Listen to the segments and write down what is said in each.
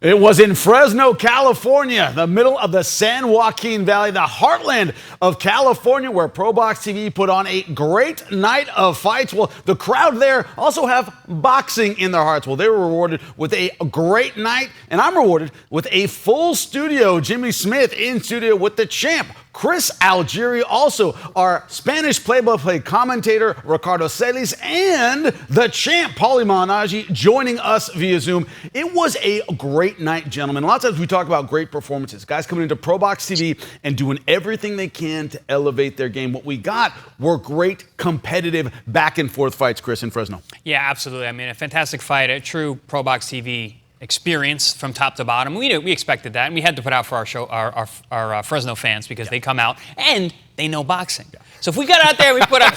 It was in Fresno, California, the middle of the San Joaquin Valley, the heartland of California, where ProBox TV put on a great night of fights. Well, the crowd there also have boxing in their hearts. Well, they were rewarded with a great night, and I'm rewarded with a full studio. Jimmy Smith in studio with the champ, Chris Algieri, also our Spanish play-by-play commentator, Ricardo Celis, and the champ, Paulie Malignaggi, joining us via Zoom. It was a great night, gentlemen. A lot of times we talk about great performances. Guys coming into ProBox TV and doing everything they can to elevate their game. What we got were great, competitive, back-and-forth fights, Chris, in Fresno. Yeah, absolutely. I mean, a fantastic fight, a true ProBox TV experience from top to bottom. We expected that, and we had to put out for our show, our Fresno fans, because they come out and they know boxing. So if we got out there, we put up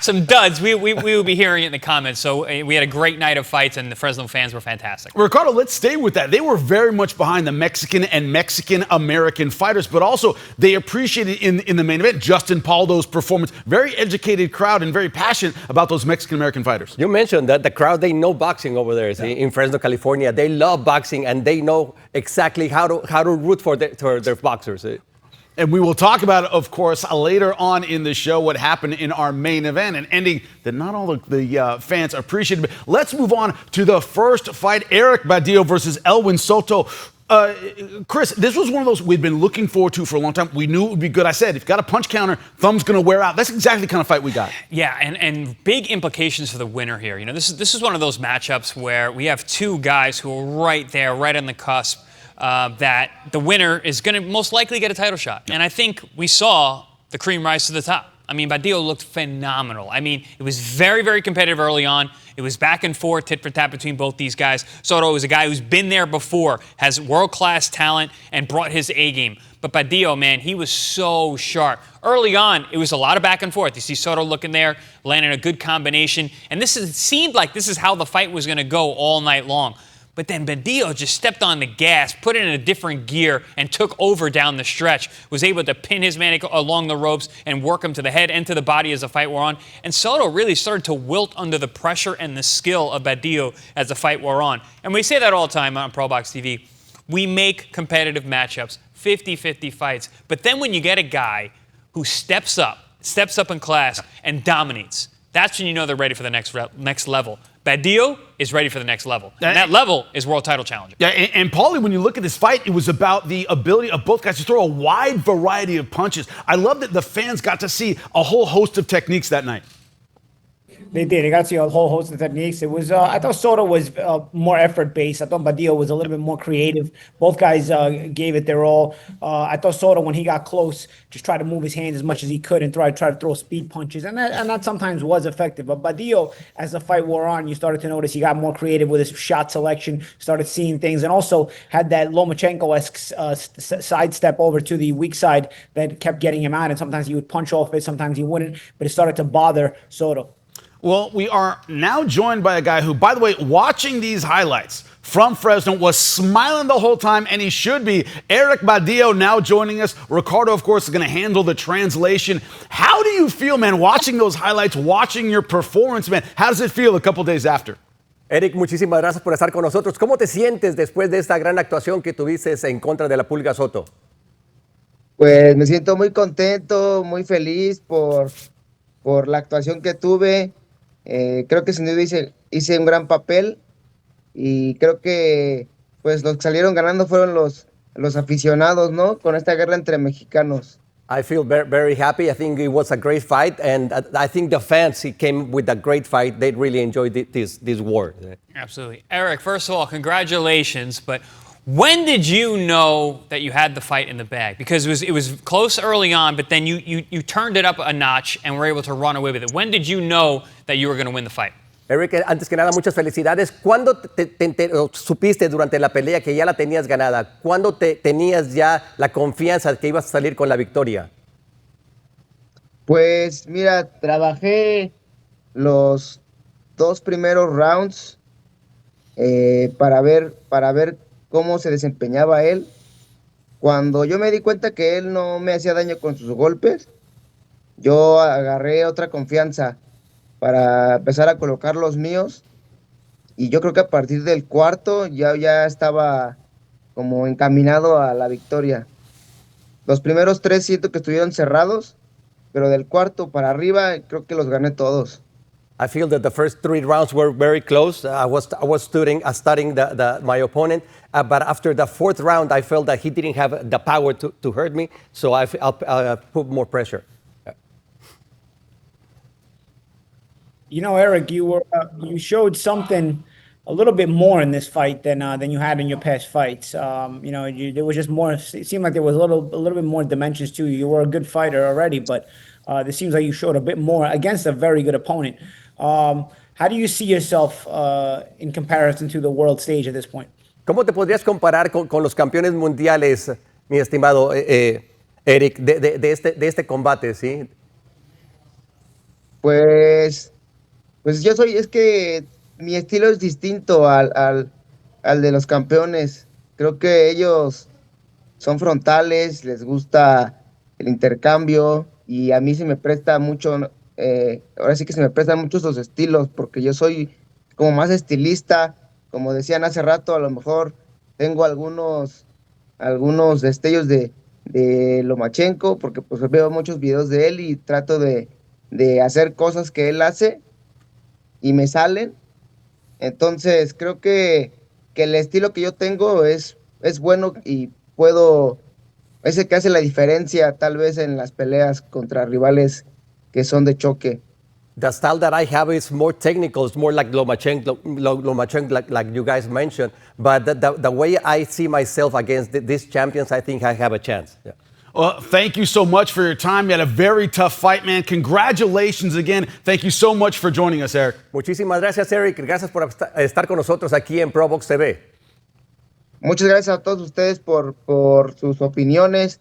some duds, we would be hearing it in the comments. So we had a great night of fights, and the Fresno fans were fantastic. Ricardo, let's stay with that. They were very much behind the Mexican and Mexican-American fighters, but also they appreciated in the main event Justin Pauldo's performance. Very educated crowd and very passionate about those Mexican-American fighters. You mentioned that the crowd, they know boxing over there in Fresno, California. They love boxing, and they know exactly how to root for their boxers. And we will talk about, of course, later on in the show what happened in our main event, an ending that not all the fans appreciated. But let's move on to the first fight, Eric Badillo versus Elwin Soto. Chris, this was one of those we'd been looking forward to for a long time. We knew it would be good. I said, if you got a punch counter, thumb's going to wear out. That's exactly the kind of fight we got. Yeah, and big implications for the winner here. You know, this is one of those matchups where we have two guys who are right there, right on the cusp. That the winner is going to most likely get a title shot. And I think we saw the cream rise to the top. I mean, Badillo looked phenomenal. I mean, it was very, very competitive early on. It was back and forth, tit for tat between both these guys. Soto is a guy who's been there before, has world-class talent, and brought his A-game. But Badillo, man, he was so sharp. Early on, it was a lot of back and forth. You see Soto looking there, landing a good combination. And it seemed like this is how the fight was going to go all night long. But then Badillo just stepped on the gas, put it in a different gear, and took over down the stretch. Was able to pin his man along the ropes and work him to the head and to the body as the fight wore on. And Soto really started to wilt under the pressure and the skill of Badillo as the fight wore on. And we say that all the time on ProBox TV. We make competitive matchups, 50-50 fights. But then when you get a guy who steps up in class and dominates, that's when you know they're ready for the next level. Badillo is ready for the next level. And that level is world title challenger. Yeah, and Paulie, when you look at this fight, it was about the ability of both guys to throw a wide variety of punches. I love that the fans got to see a whole host of techniques that night. They did. They got to see a whole host of techniques. It was. I thought Soto was more effort-based. I thought Badillo was a little bit more creative. Both guys gave it their all. I thought Soto, when he got close, just tried to move his hands as much as he could and try to throw speed punches, and that sometimes was effective. But Badillo, as the fight wore on, you started to notice he got more creative with his shot selection, started seeing things, and also had that Lomachenko-esque sidestep over to the weak side that kept getting him out. And sometimes he would punch off it, sometimes he wouldn't. But it started to bother Soto. Well, we are now joined by a guy who, by the way, watching these highlights from Fresno, was smiling the whole time, and he should be. Eric Badillo now joining us. Ricardo, of course, is going to handle the translation. How do you feel, man, watching those highlights, watching your performance, man? How does it feel a couple days after? Eric, muchísimas gracias por estar con nosotros. ¿Cómo te sientes después de esta gran actuación que tuviste en contra de la Pulga Soto? Pues me siento muy contento, muy feliz por la actuación que tuve. Creo que sin duda hice un gran papel y creo que pues los que salieron ganando fueron los aficionados, ¿no? Con esta guerra entre mexicanos. I feel very, very happy. I think it was a great fight, and I think the fans came with a great fight. They really enjoyed this war. Absolutely. Eric, first of all, congratulations, but when did you know that you had the fight in the bag? Because it was close early on, but then you turned it up a notch and were able to run away with it. When did you know that you were going to win the fight? Eric, antes que nada, muchas felicidades. ¿Cuándo supiste durante la pelea que ya la tenías ganada? ¿Cuándo tenías ya la confianza de que ibas a salir con la victoria? Pues mira, trabajé los 2 primeros rounds para ver cómo se desempeñaba él. Cuando yo me di cuenta que él no me hacía daño con sus golpes, yo agarré otra confianza para empezar a colocar los míos, y yo creo que a partir del cuarto ya estaba como encaminado a la victoria. Los primeros 3 siento que estuvieron cerrados, pero del cuarto para arriba creo que los gané todos. I feel that the first 3 rounds were very close. I was studying my opponent, but after the 4th round, I felt that he didn't have the power to hurt me, so I put more pressure. You know, Eric, you showed something a little bit more in this fight than you had in your past fights. You know, there was just more. It seemed like there was a little bit more dimensions to you. You were a good fighter already, but it seems like you showed a bit more against a very good opponent. How do you see yourself in comparison to the world stage at this point? ¿Cómo te podrías comparar con los campeones mundiales, mi estimado Eric, de este combate, sí? Pues es que mi estilo es distinto al de los campeones. Creo que ellos son frontales, les gusta el intercambio y a mí se me presta mucho, ahora sí que se me prestan mucho esos estilos porque yo soy como más estilista, como decían hace rato, a lo mejor tengo algunos destellos de Lomachenko porque pues veo muchos videos de él y trato de hacer cosas que él hace y me salen. Entonces creo que el estilo que yo tengo es bueno y es el que hace la diferencia tal vez en las peleas contra rivales que son de choque. The style that I have is more technical. It's more like Lomachenko, like you guys mentioned. But the way I see myself against these champions, I think I have a chance. Yeah. Well, thank you so much for your time. You had a very tough fight, man. Congratulations again. Thank you so much for joining us, Eric. Muchísimas gracias, Eric. Gracias por estar con nosotros aquí en ProBox TV. Muchas gracias a todos ustedes por sus opiniones,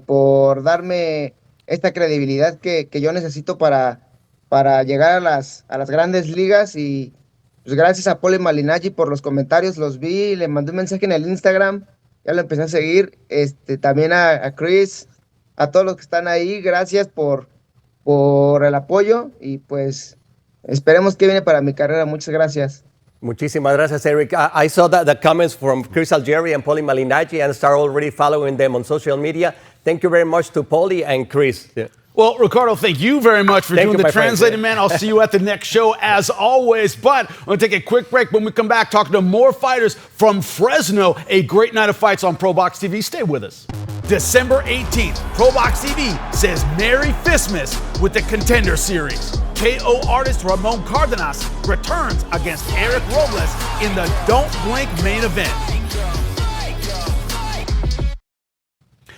por darme esta credibilidad que yo necesito para llegar a las grandes ligas. Y pues gracias a Poli Malinaggi por los comentarios. Los vi, le mandé un mensaje en el Instagram. Ya lo empecé a seguir, también a Cruz, a todos los que están ahí, gracias por el apoyo y pues esperemos que viene para mi carrera. Muchas gracias. Muchísimas gracias, Eric. I saw the comments from Chris Algieri and Poli Malinaggi and start already following them on social media. Thank you very much to Poli and Chris. Yeah. Well, Ricardo, thank you very much for doing the translating, man. I'll see you at the next show as always. But we're going to take a quick break. When we come back, talking to more fighters from Fresno. A great night of fights on ProBox TV. Stay with us. December 18th, ProBox TV says Merry Fistmas with the Contender series. KO artist Ramon Cardenas returns against Eric Robles in the Don't Blink main event.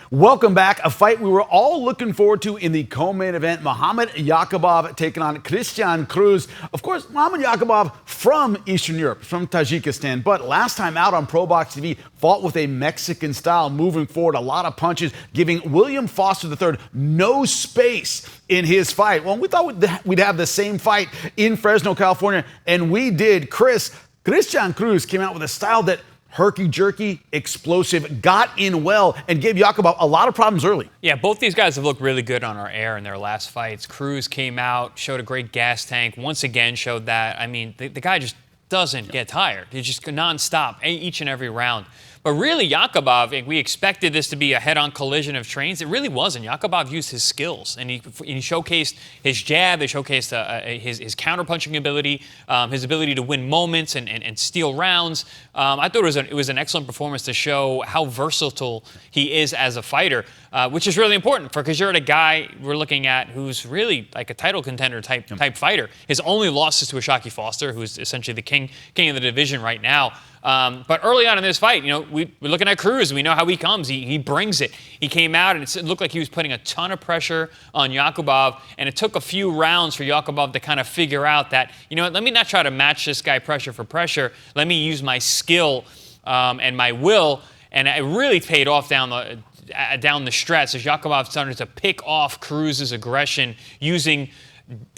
Welcome back. A fight we were all looking forward to in the co-main event. Muhammad Yaqubov taking on Christian Cruz. Of course, Muhammad Yaqubov from Eastern Europe, from Tajikistan. But last time out on ProBox TV, fought with a Mexican style, moving forward, a lot of punches, giving William Foster III no space in his fight. Well, we thought we'd have the same fight in Fresno, California, and we did. Christian Cruz came out with a style that herky-jerky, explosive, got in well, and gave Yaqubov a lot of problems early. Yeah, both these guys have looked really good on our air in their last fights. Cruz came out, showed a great gas tank, once again showed that. I mean, the guy just doesn't get tired. He's just nonstop each and every round. But really, Yaqubov, we expected this to be a head-on collision of trains. It really wasn't. Yaqubov used his skills, and he showcased his jab. They showcased his counter-punching ability, his ability to win moments and steal rounds. I thought it was an excellent performance to show how versatile he is as a fighter, which is really important because you're at a guy we're looking at who's really like a title contender type fighter. His only loss is to Ashaki Foster, who's essentially the king of the division right now. But early on in this fight, we're looking at Cruz. We know how he comes. He brings it. He came out, and it looked like he was putting a ton of pressure on Yaqubov, and it took a few rounds for Yaqubov to kind of figure out that, let me not try to match this guy pressure for pressure. Let me use my skill and my will, and it really paid off down the stretch as Yaqubov started to pick off Cruz's aggression using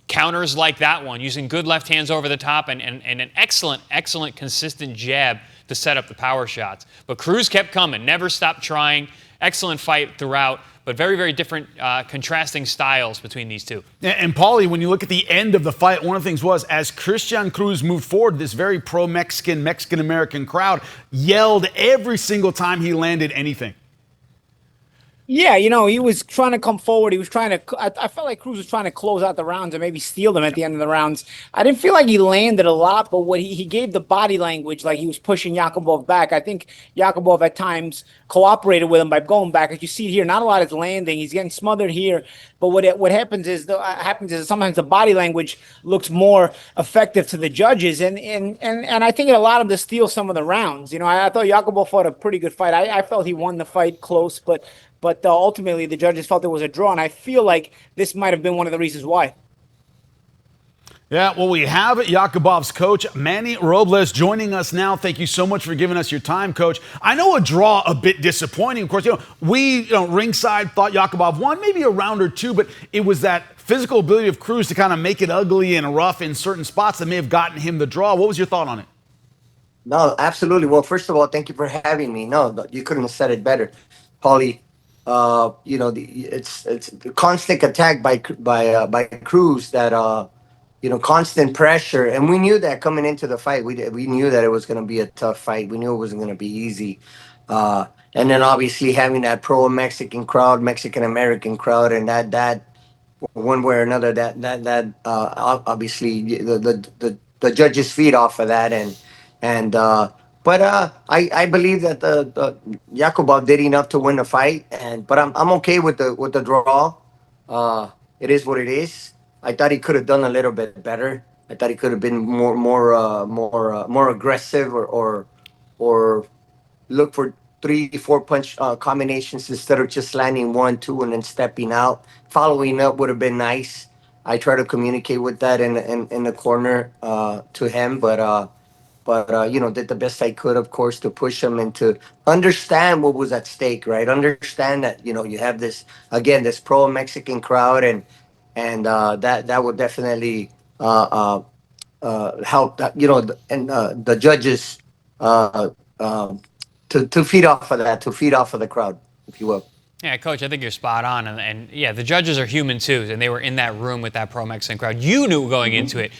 counters like that one, using good left hands over the top and an excellent, consistent jab to set up the power shots. But Cruz kept coming, never stopped trying. Excellent fight throughout. but very, very different contrasting styles between these two. And Paulie, when you look at the end of the fight, one of the things was as Christian Cruz moved forward, this very pro-Mexican, Mexican-American crowd yelled every single time he landed anything. Yeah, you know, he was trying to come forward. He was trying to. I felt like Cruz was trying to close out the rounds and maybe steal them at the end of the rounds. I didn't feel like he landed a lot, but what he gave the body language, like he was pushing Yaqubov back. I think Yaqubov at times cooperated with him by going back. As you see here, not a lot is landing. He's getting smothered here. But what happens is sometimes the body language looks more effective to the judges, and I think it allowed him to steal some of the rounds. You know, I thought Yaqubov fought a pretty good fight. I felt he won the fight close, but ultimately the judges felt it was a draw, and I feel like this might have been one of the reasons why. Yeah, well, we have Yaqubov's coach, Manny Robles, joining us now. Thank you so much for giving us your time, Coach. I know a draw a bit disappointing. Of course, we ringside thought Yaqubov won maybe a round or two, but it was that physical ability of Cruz to kind of make it ugly and rough in certain spots that may have gotten him the draw. What was your thought on it? No, absolutely. Well, first of all, thank you for having me. No, you couldn't have said it better, Paulie. It's the constant attack by Cruz that constant pressure, and we knew that coming into the fight. We knew that it was going to be a tough fight. We knew it wasn't going to be easy, and then obviously having that pro-Mexican crowd, Mexican American crowd, and that one way or another that obviously the judges feed off of that, but I believe that the Yaqubov did enough to win the fight, but I'm okay with the draw. It is what it is. I thought he could have done a little bit better. I thought he could have been more aggressive or look for 3-4 punch combinations instead of just landing 1-2 and then stepping out. Following up would have been nice. I try to communicate with that in the corner to him, but did the best I could, of course, to push him and to understand what was at stake, right? Understand that you have this pro-Mexican crowd, and that would definitely help that the judges to feed off of that, to feed off of the crowd, if you will. Yeah, Coach, I think you're spot on. And yeah, the judges are human too, and they were in that room with that pro-Mexican crowd. You knew going into it.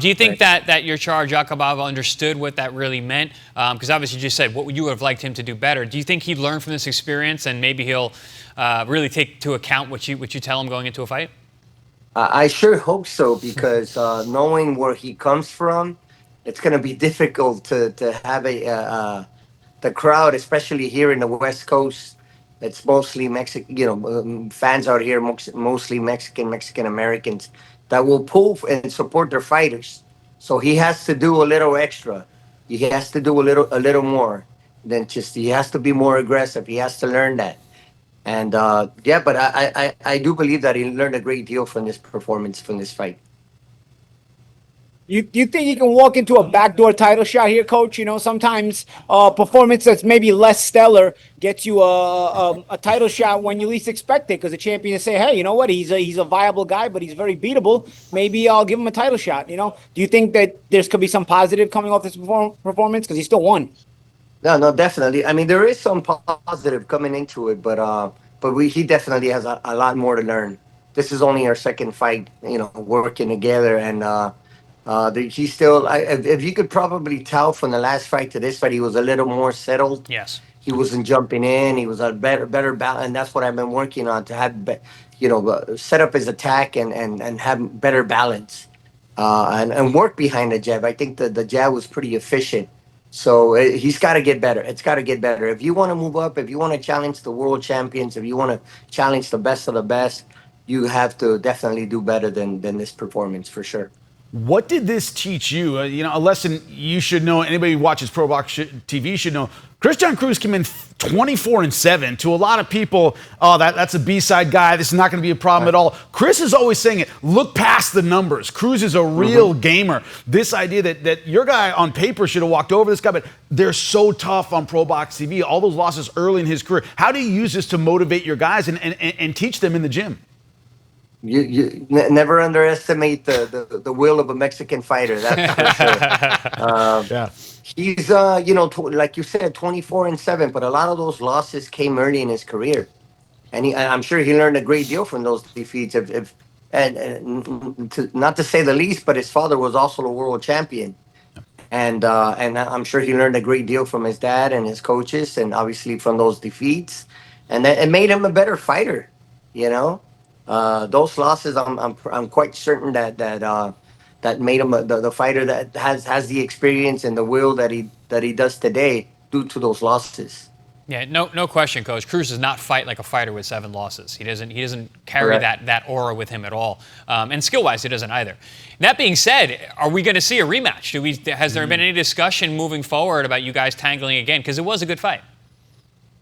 Do you think that your charge, Yaqubov, understood what that really meant? Because obviously you just said what you would have liked him to do better. Do you think he'd learn from this experience and maybe he'll really take to account what you tell him going into a fight? I sure hope so, because knowing where he comes from, it's going to be difficult to have the crowd, especially here in the West Coast. It's mostly Mexican, fans out here, mostly Mexican Americans that will pull and support their fighters. So he has to do a little extra. He has to do a little more than just. He has to be more aggressive. He has to learn that. And but I do believe that he learned a great deal from this performance, from this fight. You think you can walk into a backdoor title shot here, Coach? You know, sometimes performance that's maybe less stellar gets you a title shot when you least expect it, because the champion say, hey, you know what, he's a viable guy, but he's very beatable. Maybe I'll give him a title shot. You know, do you think that there could be some positive coming off this performance, because he still won? No, definitely. I mean, there is some positive coming into it, but he definitely has a lot more to learn. This is only our second fight, working together, and he's still. If you could probably tell from the last fight to this fight, he was a little more settled. Yes. He wasn't jumping in. He was a better balance, and that's what I've been working on, to have, set up his attack and have better balance, and work behind the jab. I think the jab was pretty efficient. So he's got to get better. It's got to get better. If you want to move up, if you want to challenge the world champions, if you want to challenge the best of the best, you have to definitely do better than this performance, for sure. What did this teach you? A lesson you should know. Anybody who watches ProBox TV should know. Christian Cruz came in 24-7. To a lot of people, that's a B-side guy. This is not going to be a problem at all. Chris is always saying it. Look past the numbers. Cruz is a real gamer. This idea that your guy on paper should have walked over this guy, but they're so tough on ProBox TV. All those losses early in his career. How do you use this to motivate your guys and teach them in the gym? You never underestimate the will of a Mexican fighter. That's for sure. Yeah. He's like you said, 24-7, but a lot of those losses came early in his career. and I'm sure he learned a great deal from those defeats. If not to say the least, but his father was also a world champion, and I'm sure he learned a great deal from his dad and his coaches, and obviously from those defeats, and that it made him a better fighter. You know, those losses, I'm quite certain that made him the fighter that has the experience and the will that he does today due to those losses. Yeah, no question, Coach. Cruz does not fight like a fighter with 7 losses. He doesn't carry Correct. that aura with him at all, and skill-wise, he doesn't either. That being said, are we going to see a rematch? Has there been any discussion moving forward about you guys tangling again? Because it was a good fight.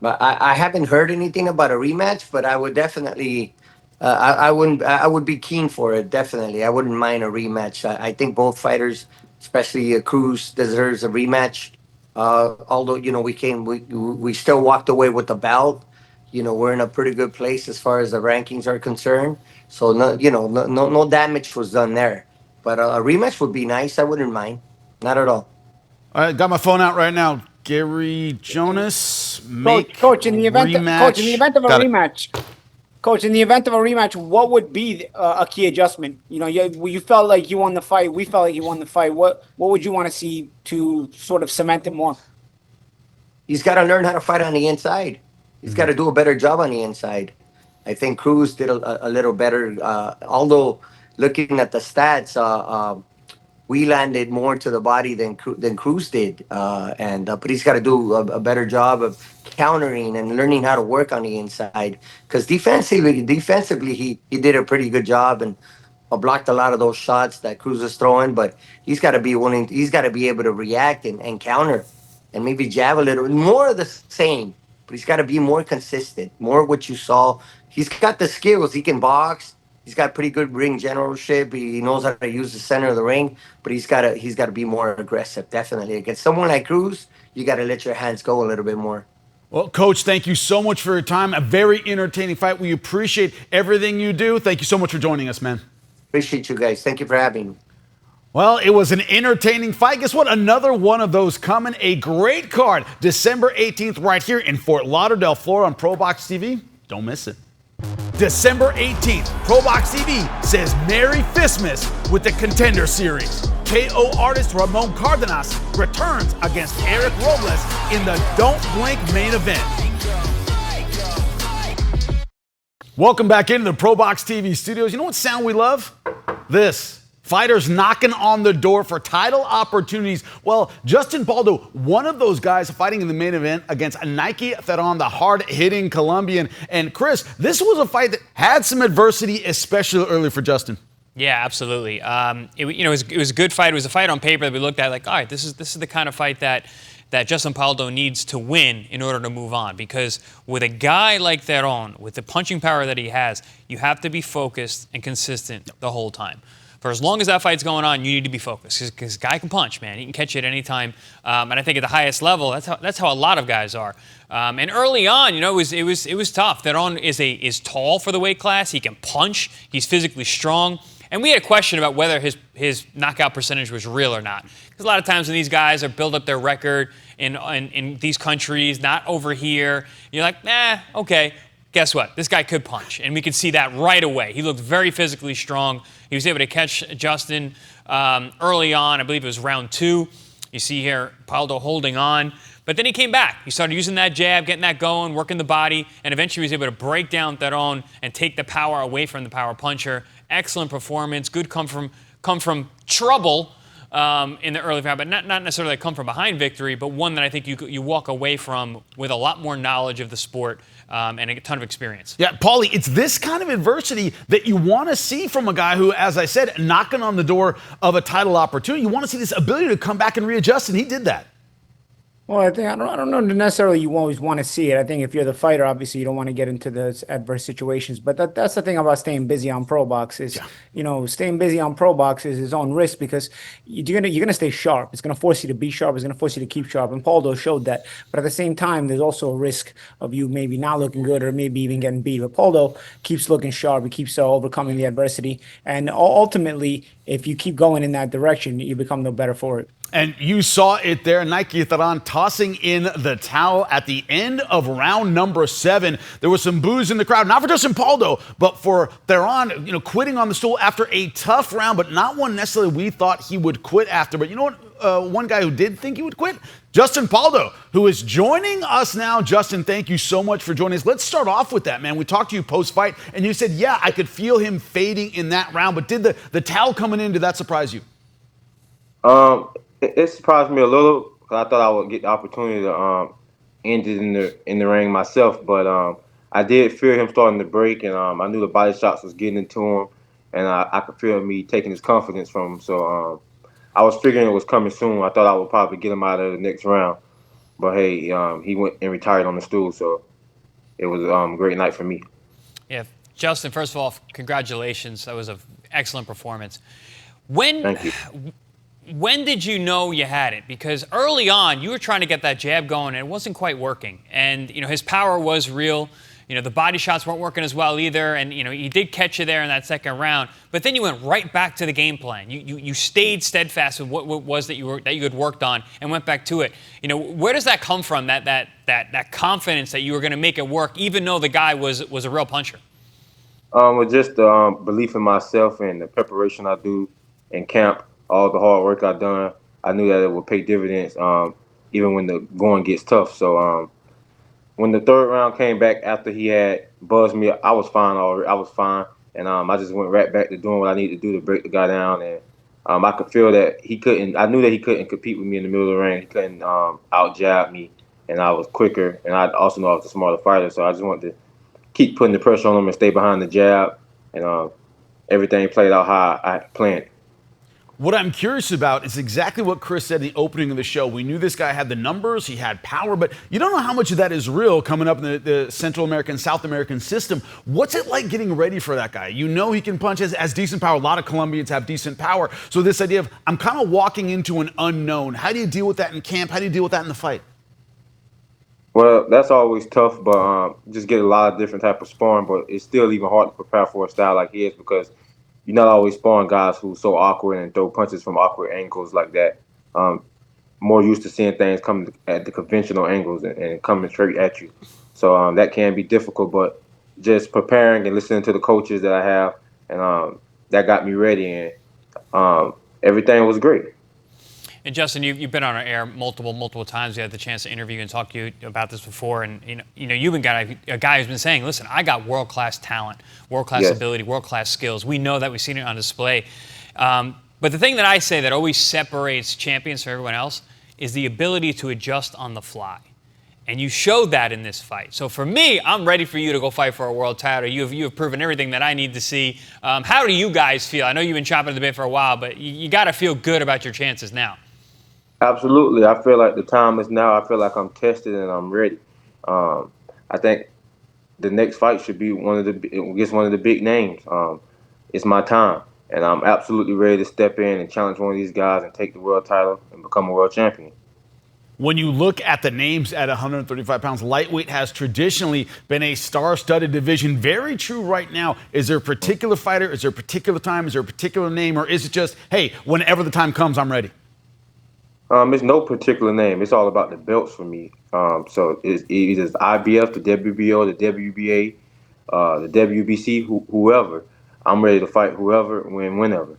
But I haven't heard anything about a rematch, but I would definitely, I would be keen for it. Definitely, I wouldn't mind a rematch. I think both fighters, especially Cruz, deserves a rematch. Although we still walked away with the belt. We're in a pretty good place as far as the rankings are concerned. So no damage was done there. But a rematch would be nice. I wouldn't mind, not at all. All right, got my phone out right now. Gary Jonas, make Coach, in the event, rematch. coach, in the event of a Got it. rematch, coach, in the event of a rematch, what would be a key adjustment? You felt like you won the fight. We felt like you won the fight. What would you want to see to sort of cement it more? He's got to learn how to fight on the inside. He's got to do a better job on the inside. I think Cruz did a little better. Although looking at the stats, we landed more to the body than Cruz did, but he's got to do a better job of countering and learning how to work on the inside. Because defensively, he did a pretty good job and blocked a lot of those shots that Cruz was throwing. But he's got to be willing. He's got to be able to react and counter, and maybe jab a little more of the same. But he's got to be more consistent. More what you saw. He's got the skills. He can box. He's got pretty good ring generalship. He knows how to use the center of the ring, but he's got to be more aggressive. Definitely against someone like Cruz, you got to let your hands go a little bit more. Well, Coach, thank you so much for your time. A very entertaining fight. We appreciate everything you do. Thank you so much for joining us, man. Appreciate you guys. Thank you for having me. Well, it was an entertaining fight. Guess what? Another one of those coming. A great card. December 18th right here in Fort Lauderdale, Florida on ProBox TV. Don't miss it. December 18th, ProBox TV says Merry Fistmas with the Contender series. KO artist Ramon Cardenas returns against Eric Robles in the Don't Blink main event. Welcome back into the ProBox TV studios. You know what sound we love? This. Fighters knocking on the door for title opportunities. Well, Justin Pauldo, one of those guys fighting in the main event against Nike Theran, the hard-hitting Colombian. And Chris, this was a fight that had some adversity, especially early for Justin. Yeah, absolutely. It was a good fight. It was a fight on paper that we looked at like, all right, this is the kind of fight that Justin Pauldo needs to win in order to move on. Because with a guy like Theran, with the punching power that he has, you have to be focused and consistent the whole time. For as long as that fight's going on, you need to be focused because guy can punch, man. He can catch you at any time. And I think at the highest level, that's how a lot of guys are. And early on, it was tough. Theran is tall for the weight class. He can punch. He's physically strong. And we had a question about whether his knockout percentage was real or not. Because a lot of times when these guys are build up their record in these countries, not over here, you're like, okay. Guess what? This guy could punch, and we could see that right away. He looked very physically strong. He was able to catch Justin early on. I believe it was round 2. You see here Pauldo holding on. But then he came back. He started using that jab, getting that going, working the body, and eventually he was able to break down Theran and take the power away from the power puncher. Excellent performance. Good come from trouble in the early round, but not necessarily a come from behind victory, but one that I think you walk away from with a lot more knowledge of the sport and a ton of experience. Yeah, Paulie, it's this kind of adversity that you want to see from a guy who, as I said, knocking on the door of a title opportunity. You want to see this ability to come back and readjust, and he did that. Well, I don't know necessarily you always want to see it. I think if you're the fighter, obviously you don't want to get into those adverse situations. But that's the thing about staying busy on ProBox is, staying busy on ProBox is his own risk because you're gonna stay sharp. It's gonna force you to be sharp. It's gonna force you to keep sharp. And Pauldo showed that. But at the same time, there's also a risk of you maybe not looking good or maybe even getting beat. But Pauldo keeps looking sharp. He keeps overcoming the adversity. And ultimately, if you keep going in that direction, you become no better for it. And you saw it there, Nike Theran tossing in the towel at the end of round number 7. There was some boos in the crowd, not for Justin Pauldo, but for Theran, quitting on the stool after a tough round, but not one necessarily we thought he would quit after. But you know what? One guy who did think he would quit? Justin Pauldo, who is joining us now. Justin, thank you so much for joining us. Let's start off with that, man. We talked to you post-fight, and you said, yeah, I could feel him fading in that round, but did the towel coming in, did that surprise you? It surprised me a little because I thought I would get the opportunity to end it in the ring myself, but I did fear him starting to break, and I knew the body shots was getting into him, and I could feel me taking his confidence from him. So I was figuring it was coming soon. I thought I would probably get him out of the next round, but hey, he went and retired on the stool, so it was a great night for me. Yeah, Justin, first of all, congratulations. That was an excellent performance. Thank you. When did you know you had it? Because early on, you were trying to get that jab going, and it wasn't quite working. And, his power was real. The body shots weren't working as well either. And, he did catch you there in that second round. But then you went right back to the game plan. You stayed steadfast with what was that you had worked on and went back to it. Where does that come from, that confidence that you were going to make it work, even though the guy was a real puncher? With just the belief in myself and the preparation I do in camp. All the hard work I've done, I knew that it would pay dividends even when the going gets tough. So when the third round came back after he had buzzed me, I was fine already. I was fine. And I just went right back to doing what I needed to do to break the guy down. And I could feel that he couldn't – I knew that he couldn't compete with me in the middle of the ring. He couldn't out-jab me, and I was quicker. And I also know I was a smarter fighter, so I just wanted to keep putting the pressure on him and stay behind the jab. And everything played out how I planned it. What I'm curious about is exactly what Chris said in the opening of the show. We knew this guy had the numbers, he had power, but you don't know how much of that is real coming up in the Central American, South American system. What's it like getting ready for that guy? You know he can punch, has decent power. A lot of Colombians have decent power. So this idea of, I'm kind of walking into an unknown. How do you deal with that in camp? How do you deal with that in the fight? Well, that's always tough, but just get a lot of different type of sparring, but it's still even hard to prepare for a style like his because you're not always sparring guys who are so awkward and throw punches from awkward angles like that. More used to seeing things come at the conventional angles and coming straight at you. So that can be difficult, but just preparing and listening to the coaches that I have, and that got me ready, and everything was great. And Justin, you've been on our air multiple times. We had the chance to interview and talk to you about this before. And you've been a guy who's been saying, "Listen, I got world-class talent, world-class ability, world-class skills." We know that. We've seen it on display. But the thing that I say that always separates champions from everyone else is the ability to adjust on the fly. And you showed that in this fight. So for me, I'm ready for you to go fight for a world title. You have proven everything that I need to see. How do you guys feel? I know you've been chopping at the bit for a while, but you got to feel good about your chances now. Absolutely. I feel like the time is now. I feel like I'm tested and I'm ready. I think the next fight should be one of the big names. It's my time, and I'm absolutely ready to step in and challenge one of these guys and take the world title and become a world champion. When you look at the names at 135 pounds, lightweight has traditionally been a star-studded division. Very true right now. Is there a particular fighter? Is there a particular time? Is there a particular name? Or is it just, hey, whenever the time comes, I'm ready? It's no particular name. It's all about the belts for me. So it's either IBF, the WBO, the WBA, the WBC, whoever. I'm ready to fight whoever, whenever.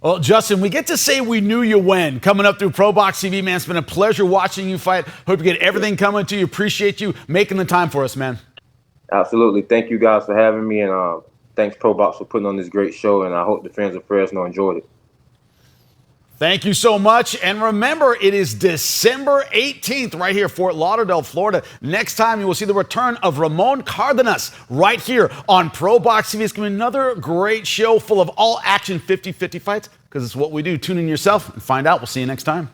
Well, Justin, we get to say we knew you when. Coming up through ProBox TV, man, it's been a pleasure watching you fight. Hope you get everything coming to you. Appreciate you making the time for us, man. Absolutely. Thank you guys for having me, and thanks ProBox for putting on this great show, and I hope the fans of Fresno enjoyed it. Thank you so much. And remember, it is December 18th right here, Fort Lauderdale, Florida. Next time, you will see the return of Ramon Cardenas right here on ProBox TV. It's going to be another great show full of all-action 50-50 fights because it's what we do. Tune in yourself and find out. We'll see you next time.